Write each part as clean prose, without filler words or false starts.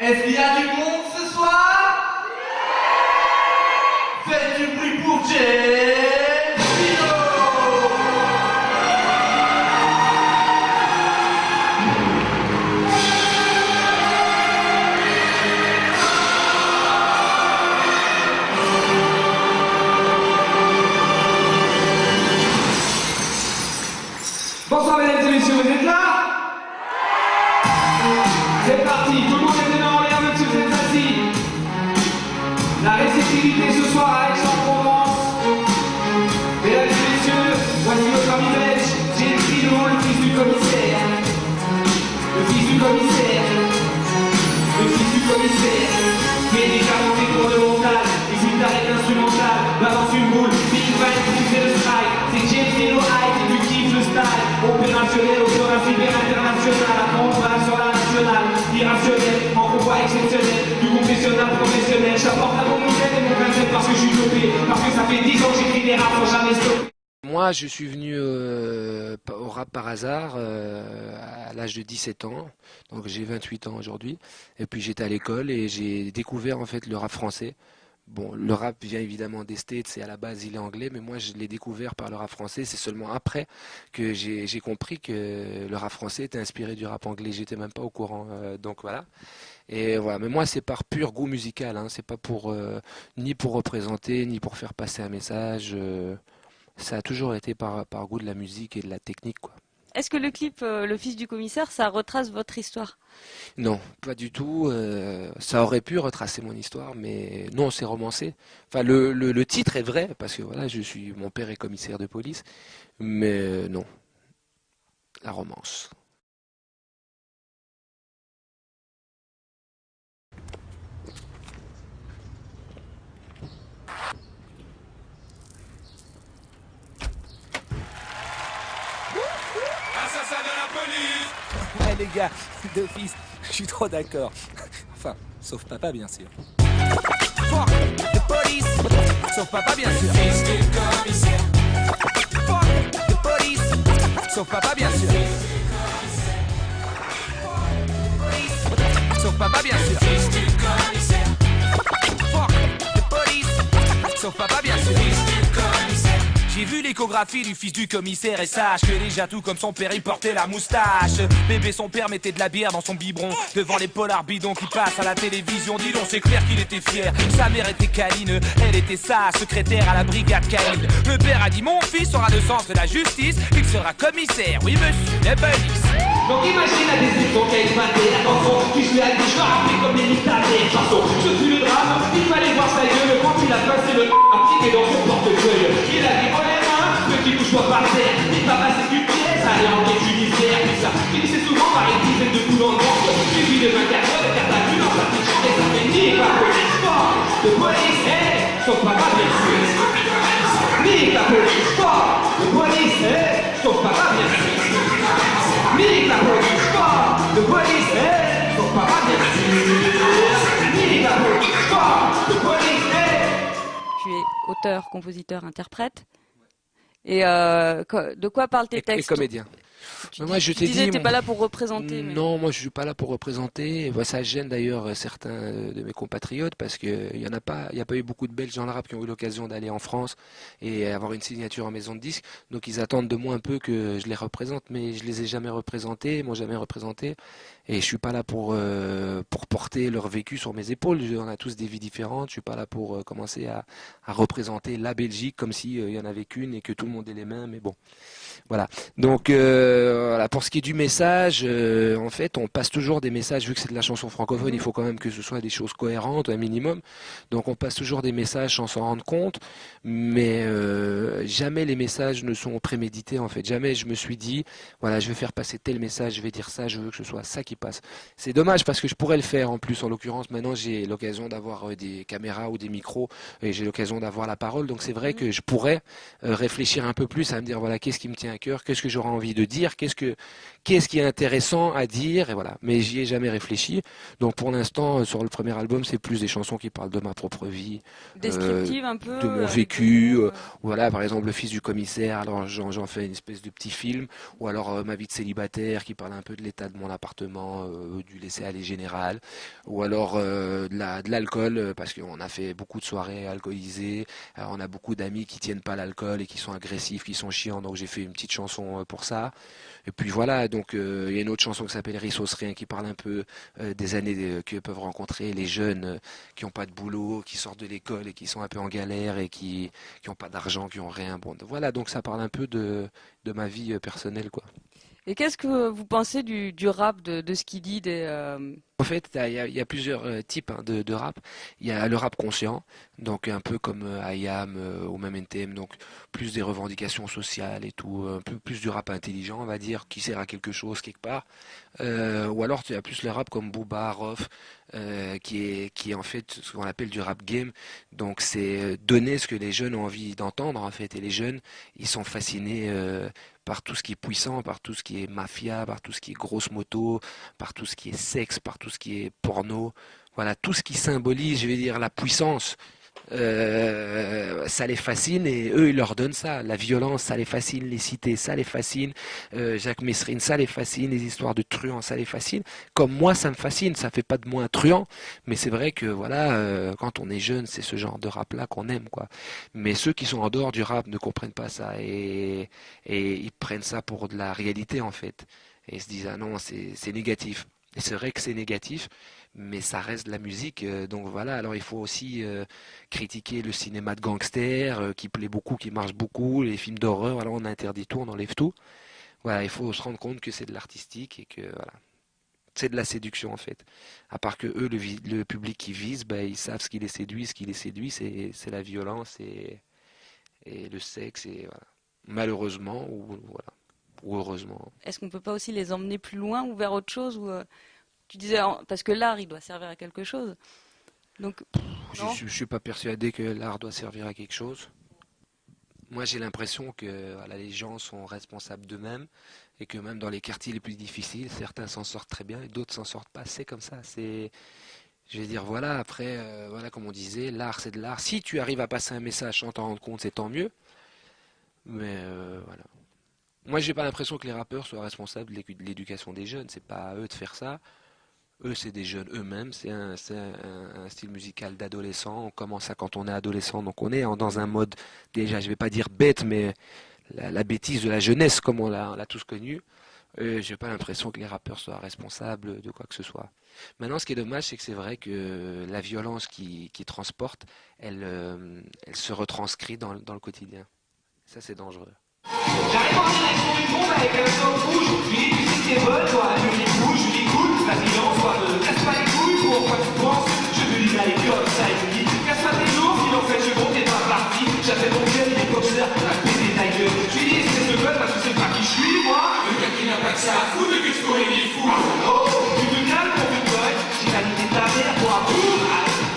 Est-ce qu'il y a du monde ce soir? Faites du bruit pour James Dino. Bonsoir mesdames et messieurs, vous êtes là? C'est parti, tout le monde est dedans, les même si vous êtes assis. La réceptivité ce soir à Aix-en-Provence. Mesdames et messieurs, voici notre ami belge, James Dino, le fils du commissaire. Le fils du commissaire. Le fils du commissaire. Qui est déjà monté pour le montage, les guitares instrumentales, balance une boule, Big Bang, c'est le strike. C'est James Dino Hype, et du kiff le style. Opérationnel, opérationnel, international, à fond, sur la nationale, irrationnel, en convoi exceptionnel, du confessionnal professionnel. J'apporte la bonne nouvelle et mon concept parce que je suis dopé, parce que ça fait 10 ans que j'écris des raps sans jamais stopper. Moi, je suis venu au rap par hasard à l'âge de 17 ans, donc j'ai 28 ans aujourd'hui, et puis j'étais à l'école et j'ai découvert en fait le rap français. Bon, le rap vient évidemment des States, c'est à la base il est anglais, mais moi je l'ai découvert par le rap français. C'est seulement après que j'ai compris que le rap français était inspiré du rap anglais. J'étais même pas au courant, donc voilà. Et voilà. Mais moi c'est par pur goût musical, hein. C'est pas pour ni pour représenter, ni pour faire passer un message. Ça a toujours été par goût de la musique et de la technique, quoi. Est-ce que le clip Le fils du commissaire, ça retrace votre histoire? Non, pas du tout. Ça aurait pu retracer mon histoire, mais non, c'est romancé. Enfin, le titre est vrai, parce que voilà, mon père est commissaire de police, mais non, la romance. Assassin de la police! Ouais les gars, d'office, je suis trop d'accord. Enfin, sauf papa bien sûr. Fuck the police! Sauf papa bien sûr. Fils du commissaire. Fuck the police! Sauf papa bien sûr. Sauf papa bien sûr. Fils du commissaire. Fuck the police! Sauf papa bien sûr. Fils du commissaire. J'ai vu l'échographie du fils du commissaire et sache que déjà tout comme son père il portait la moustache. Bébé son père mettait de la bière dans son biberon devant les polars bidons qui passent à la télévision. Dis donc c'est clair qu'il était fier. Sa mère était câline, elle était sa secrétaire à la brigade canine. Le père a dit mon fils aura le sens de la justice, il sera commissaire, oui monsieur, la police. Donc imagine la décision qui a éclaté, attention, qui je l'ai dit, je vais rappeler comme les dictateurs. Chanson, ce fut le drame, il fallait voir sa gueule quand il a passé le article dans son portefeuille. Il a dit, oh les mains, petit touche-toi par terre, il va passer du pied, ça allait en quête judiciaire, puis ça finissait souvent par une dizaine de coups dans le ventre, suivi de 24 heures de garde à vue dans sa petite chambre et ça fait nique la police fort, de police, sauf papa bien sûr. Nique la police fort, de police, sauf papa bien sûr. Nique la police fort, de police, sauf papa bien sûr. Nique la police fort, de police, Tu es auteur, compositeur, interprète. Et de quoi parlent tes textes? Et comédien. Moi, je t'ai disais dit, t'es pas là pour représenter. Mais... Non, moi je suis pas là pour représenter. Ça gêne d'ailleurs certains de mes compatriotes parce que il y a pas eu beaucoup de Belges dans le rap qui ont eu l'occasion d'aller en France et avoir une signature en maison de disque. Donc ils attendent de moi un peu que je les représente, mais je les ai jamais représentés, ils m'ont jamais représenté. Et je suis pas là pour porter leur vécu sur mes épaules. On a tous des vies différentes. Je suis pas là pour commencer à représenter la Belgique comme si il y en avait qu'une et que tout le monde ait les mêmes. Mais bon, voilà. Donc voilà. Pour ce qui est du message, en fait, on passe toujours des messages. Vu que c'est de la chanson francophone, il faut quand même que ce soit des choses cohérentes, un minimum. Donc on passe toujours des messages sans s'en rendre compte. Mais jamais les messages ne sont prémédités. En fait, jamais je me suis dit, voilà, je vais faire passer tel message, je vais dire ça, je veux que ce soit ça qui passe. C'est dommage parce que je pourrais le faire en plus. En l'occurrence, maintenant j'ai l'occasion d'avoir des caméras ou des micros et j'ai l'occasion d'avoir la parole. Donc c'est vrai que je pourrais réfléchir un peu plus à me dire voilà qu'est-ce qui me tient à cœur, qu'est-ce que j'aurais envie de dire. dire, qu'est-ce qui est intéressant à dire, et voilà. Mais j'y ai jamais réfléchi. Donc pour l'instant, sur le premier album, c'est plus des chansons qui parlent de ma propre vie, Descriptive un peu, de mon avec des vécu. mots, Voilà, par exemple, le fils du commissaire, alors j'en fais une espèce de petit film, ou alors ma vie de célibataire qui parle un peu de l'état de mon appartement, du laisser-aller général, ou alors de l'alcool, parce qu'on a fait beaucoup de soirées alcoolisées, on a beaucoup d'amis qui tiennent pas l'alcool et qui sont agressifs, qui sont chiants, donc j'ai fait une petite chanson pour ça. Et puis voilà, donc il y a une autre chanson qui s'appelle Rissos Rien qui parle un peu des années que peuvent rencontrer les jeunes qui n'ont pas de boulot, qui sortent de l'école et qui sont un peu en galère et qui n'ont pas d'argent, qui n'ont rien. Bon, voilà, donc ça parle un peu de ma vie personnelle, quoi. Et qu'est-ce que vous pensez du rap de Skiddy En fait, il y a plusieurs types de rap. Il y a le rap conscient, donc un peu comme IAM ou même NTM, donc plus des revendications sociales et tout, un peu plus du rap intelligent, on va dire, qui sert à quelque chose quelque part. Ou alors tu as plus le rap comme Booba, Rof, qui est en fait ce qu'on appelle du rap game. Donc c'est donner ce que les jeunes ont envie d'entendre en fait. Et les jeunes, ils sont fascinés par tout ce qui est puissant, par tout ce qui est mafia, par tout ce qui est grosse moto, par tout ce qui est sexe, par tout ce qui est porno. Voilà, tout ce qui symbolise, je vais dire, la puissance. Ça les fascine et eux ils leur donnent ça. La violence, ça les fascine. Les cités, ça les fascine. Jacques Messrine, ça les fascine. Les histoires de truands, ça les fascine. Comme moi, ça me fascine. Ça fait pas de moi un truand, mais c'est vrai que voilà, quand on est jeune, c'est ce genre de rap-là qu'on aime, quoi. Mais ceux qui sont en dehors du rap ne comprennent pas ça et ils prennent ça pour de la réalité en fait. Et ils se disent ah non, c'est négatif. Et c'est vrai que c'est négatif, mais ça reste de la musique. Donc voilà, alors il faut aussi critiquer le cinéma de gangster qui plaît beaucoup, qui marche beaucoup, les films d'horreur. Alors on interdit tout, on enlève tout. Voilà, il faut se rendre compte que c'est de l'artistique et que voilà, c'est de la séduction en fait. À part que eux, le public qui vise, ben, ils savent ce qui les séduit. Ce qui les séduit, c'est la violence et le sexe. Et voilà. Malheureusement, ou voilà, ou heureusement. Est-ce qu'on peut pas aussi les emmener plus loin ou vers autre chose ou, tu disais, parce que l'art, il doit servir à quelque chose. Donc, non. Je suis pas persuadé que l'art doit servir à quelque chose. Moi, j'ai l'impression que voilà, les gens sont responsables d'eux-mêmes et que même dans les quartiers les plus difficiles, certains s'en sortent très bien et d'autres s'en sortent pas. C'est comme ça. Je vais dire, voilà, après, voilà, comme on disait, l'art, c'est de l'art. Si tu arrives à passer un message sans t'en rendre compte, c'est tant mieux. Mais voilà. Moi, j'ai pas l'impression que les rappeurs soient responsables de l'éducation des jeunes. C'est pas à eux de faire ça. Eux, c'est des jeunes eux-mêmes. C'est un style musical d'adolescent. On commence ça quand on est adolescent. Donc, on est dans un mode, déjà, je vais pas dire bête, mais la bêtise de la jeunesse, comme on l'a tous connu. J'ai pas l'impression que les rappeurs soient responsables de quoi que ce soit. Maintenant, ce qui est dommage, c'est que c'est vrai que la violence qui transporte, elle se retranscrit dans le quotidien. Ça, c'est dangereux. J'arrive en direction du monde avec un homme rouge. Je lui dis, tu sais ce qui est bon, toi. Je lui dis, bouge, je lui dis, écoute, vas-y, lance-toi, ne casse pas les couilles pour quoi tu penses. Je lui dis, allez, comme ça, et je lui dis, casse pas tes jours, sinon en fait, je compte, t'es pas parti. J'appelle mon gueule, il est boxeur, à péter ta gueule. Je lui dis, c'est ce code parce que c'est pas qui je suis, moi. Le gars qui n'a pas que ça à foutre, que tu connais des fous. Oh, tu te calmes, mon vieux pote. J'ai validé ta mère, toi, boum.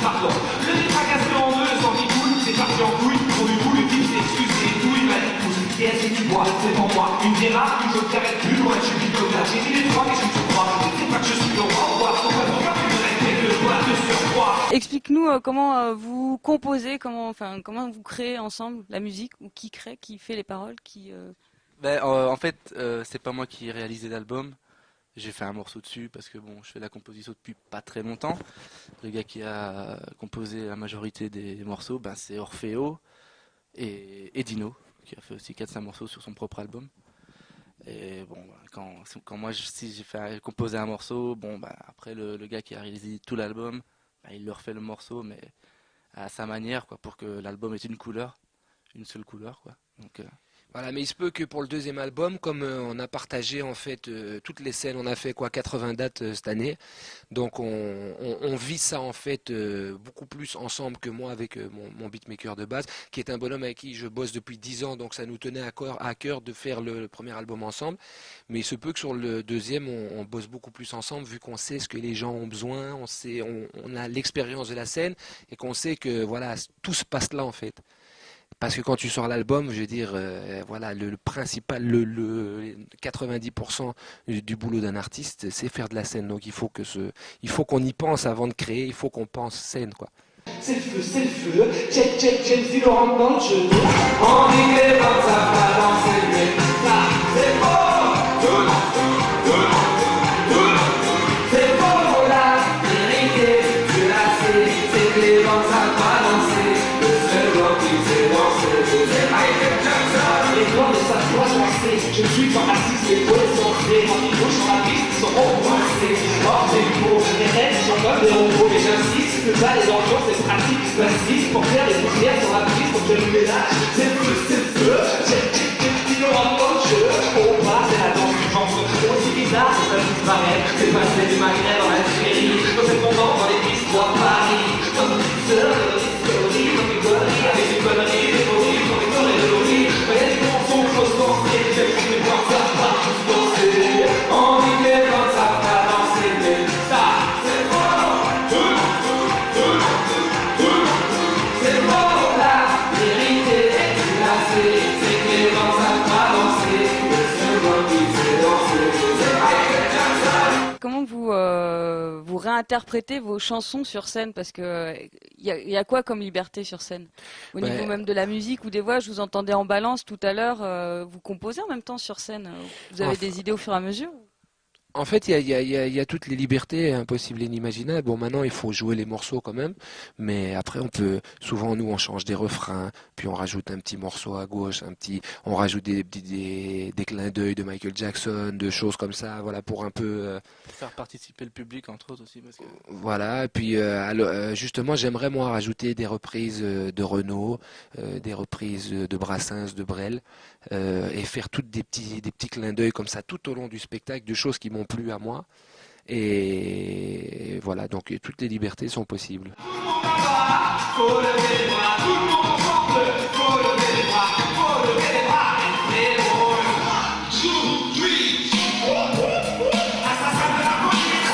Pardon, je l'ai fracassé en deux, sans qu'il coule, c'est parti en couille. Pour du coup, le type s'est excusé et tout, il m'a dit, et est-ce que tu bois, c'est pour moi une bière, une chose carrette plus loin, je suis diplomate. J'ai dit les trois, qu'est-ce que tu crois? C'est pas que je suis le roi, pourquoi tu me respectes le doigt de surcroît? Explique-nous comment vous composez, comment vous créez ensemble la musique, ou qui crée, qui fait les paroles, En fait, c'est pas moi qui ai réalisé l'album. J'ai fait un morceau dessus parce que bon, je fais la composition depuis pas très longtemps. Le gars qui a composé la majorité des morceaux, c'est Orfeo et Dino, qui a fait aussi 4-5 morceaux sur son propre album. Et bon, quand moi, si j'ai fait composer un morceau, après le gars qui a réalisé tout l'album, il leur fait le morceau, mais à sa manière, quoi, pour que l'album ait une couleur, une seule couleur, quoi. Donc, Voilà, mais il se peut que pour le deuxième album, comme on a partagé en fait toutes les scènes, on a fait 80 dates cette année, donc on vit ça en fait beaucoup plus ensemble que moi avec mon beatmaker de base, qui est un bonhomme avec qui je bosse depuis 10 ans, donc ça nous tenait à cœur de faire le premier album ensemble, mais il se peut que sur le deuxième, on bosse beaucoup plus ensemble vu qu'on sait ce que les gens ont besoin, on a l'expérience de la scène et qu'on sait que voilà, tout se passe là en fait. Parce que quand tu sors l'album, je veux dire, voilà, le principal, le 90% du boulot d'un artiste, c'est faire de la scène. Donc il faut qu'on y pense avant de créer, il faut qu'on pense scène, quoi. C'est le feu, check, check, James Dean rentre dans le jeu. On dit que les femmes savent pas danser, mais ça, c'est faux. C'est faux, la vérité, je la sais, c'est que les femmes savent pas danser. Le seul homme qui sait danser, c'est Michael Jackson. Les blancs ne savent pas danser, je suis pas raciste, les poètes sont faits, quand ils bougent sur la piste, ils sont coincés. Hors des mots, les rêves sont comme des robots, mais j'insiste. Que ça, les enfants, c'est pratique, plastique, pour faire des poussières sur la piste, pour que le ménage, c'est le feu, il aura pas de jeu, on part, c'est la danse du genre, aussi bizarre, c'est pas disparaître, c'est passer du Maghreb en Algérie, dans cette tendance dans les pistes à Paris, comme une petite sœur, comme une connerie, avec une connerie, des fories, comme une connerie de l'oubli, il y a des chansons qu'il faut se danser, j'ai pris des points, ça va tous danser, on dit que les gens savent pas danser, mais ça, c'est bon. Comment vous réinterprétez vos chansons sur scène? Parce que y a quoi comme liberté sur scène? Au niveau même de la musique ou des voix, je vous entendais en balance tout à l'heure, vous composez en même temps sur scène. Vous avez des idées au fur et à mesure? En fait, il y a toutes les libertés impossibles et inimaginables. Bon, maintenant, il faut jouer les morceaux quand même, mais après, souvent, nous, on change des refrains, puis on rajoute un petit morceau à gauche, on rajoute des clins d'œil de Michael Jackson, de choses comme ça, voilà, pour un peu, Faire participer le public, entre autres aussi, parce que voilà. Et puis, justement, j'aimerais, moi, rajouter des reprises de Renaud, des reprises de Brassens, de Brel, et faire toutes des petits clins d'œil comme ça tout au long du spectacle, de choses qui m'ont plu à moi. Et voilà, donc toutes les libertés sont possibles. Faut lever les bras, tout le monde ensemble. Faut lever les bras, faut lever les bras. Et assassin de la police.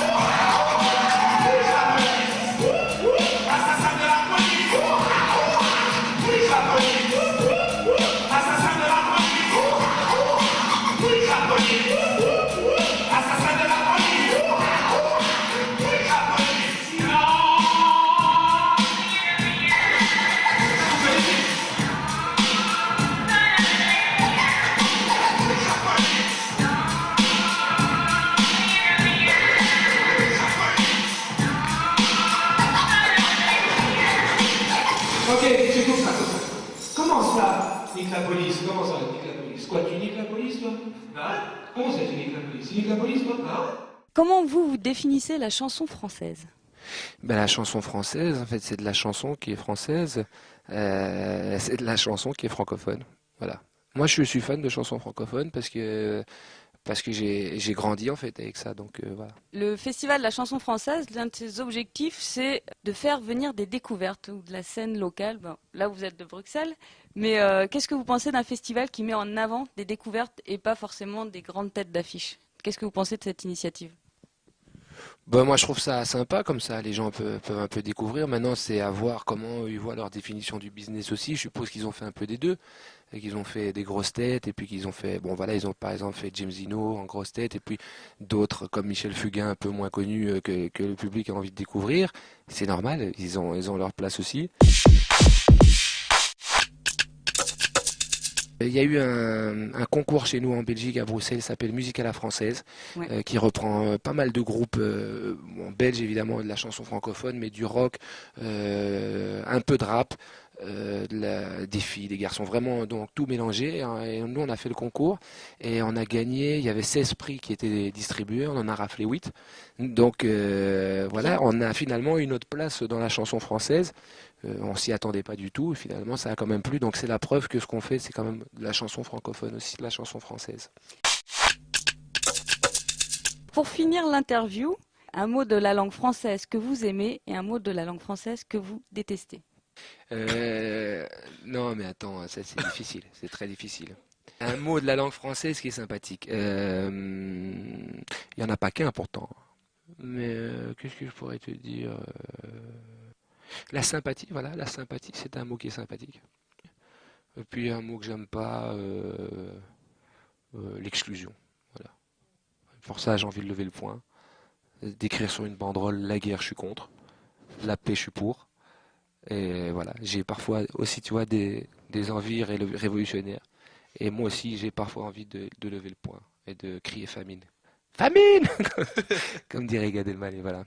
Assassin de la police. La police. Assassin de la police. La police. Assassin de la police. La police. Non. Ok, tu coupe ça. Comment ça, nique la police? Comment ça, nique la police? Quoi, tu niques la police, toi? Bah, comment ça, tu niques la police? Tu niques la police, toi? Bah, Comment vous définissez la chanson française? Ben, la chanson française, en fait, c'est de la chanson qui est française, c'est de la chanson qui est francophone. Voilà. Moi, je suis fan de chansons francophones parce que j'ai grandi en fait avec ça, donc voilà. Le Festival de la chanson française, l'un de ses objectifs, c'est de faire venir des découvertes ou de la scène locale. Bon, là, vous êtes de Bruxelles, mais qu'est-ce que vous pensez d'un festival qui met en avant des découvertes et pas forcément des grandes têtes d'affiche? Qu'est-ce que vous pensez de cette initiative? Ben, moi, je trouve ça sympa comme ça, les gens peuvent un peu découvrir. Maintenant, c'est à voir comment ils voient leur définition du business aussi. Je suppose qu'ils ont fait un peu des deux, et qu'ils ont fait des grosses têtes, et puis qu'ils ont fait, bon voilà, ils ont par exemple fait James Dino en grosse tête, et puis d'autres comme Michel Fugain, un peu moins connus, que le public a envie de découvrir. C'est normal, ils ont leur place aussi. Il y a eu un concours chez nous en Belgique, à Bruxelles, qui s'appelle Musique à la française, Ouais. qui reprend pas mal de groupes belges évidemment, de la chanson francophone, mais du rock, un peu de rap, des filles, des garçons, vraiment donc tout mélangé. Hein. Et nous on a fait le concours et on a gagné, il y avait 16 prix qui étaient distribués, on en a raflé 8. Donc voilà, on a finalement une autre place dans la chanson française. On s'y attendait pas du tout, et finalement ça a quand même plu, donc c'est la preuve que ce qu'on fait c'est quand même de la chanson francophone aussi, de la chanson française. Pour finir l'interview, un mot de la langue française que vous aimez et un mot de la langue française que vous détestez. Non mais attends, ça c'est difficile, c'est très difficile. Un mot de la langue française qui est sympathique. Il y en a pas qu'un pourtant. Mais qu'est-ce que je pourrais te dire? La sympathie, voilà, la sympathie, c'est un mot qui est sympathique. Et puis un mot que j'aime pas, l'exclusion. Voilà. Pour ça, j'ai envie de lever le poing. D'écrire sur une banderole la guerre, je suis contre. La paix, je suis pour. Et voilà, j'ai parfois aussi, tu vois, des envies révolutionnaires. Et moi aussi, j'ai parfois envie de lever le poing et de crier famine. Famine! Comme dirait Gad Elmaleh, voilà.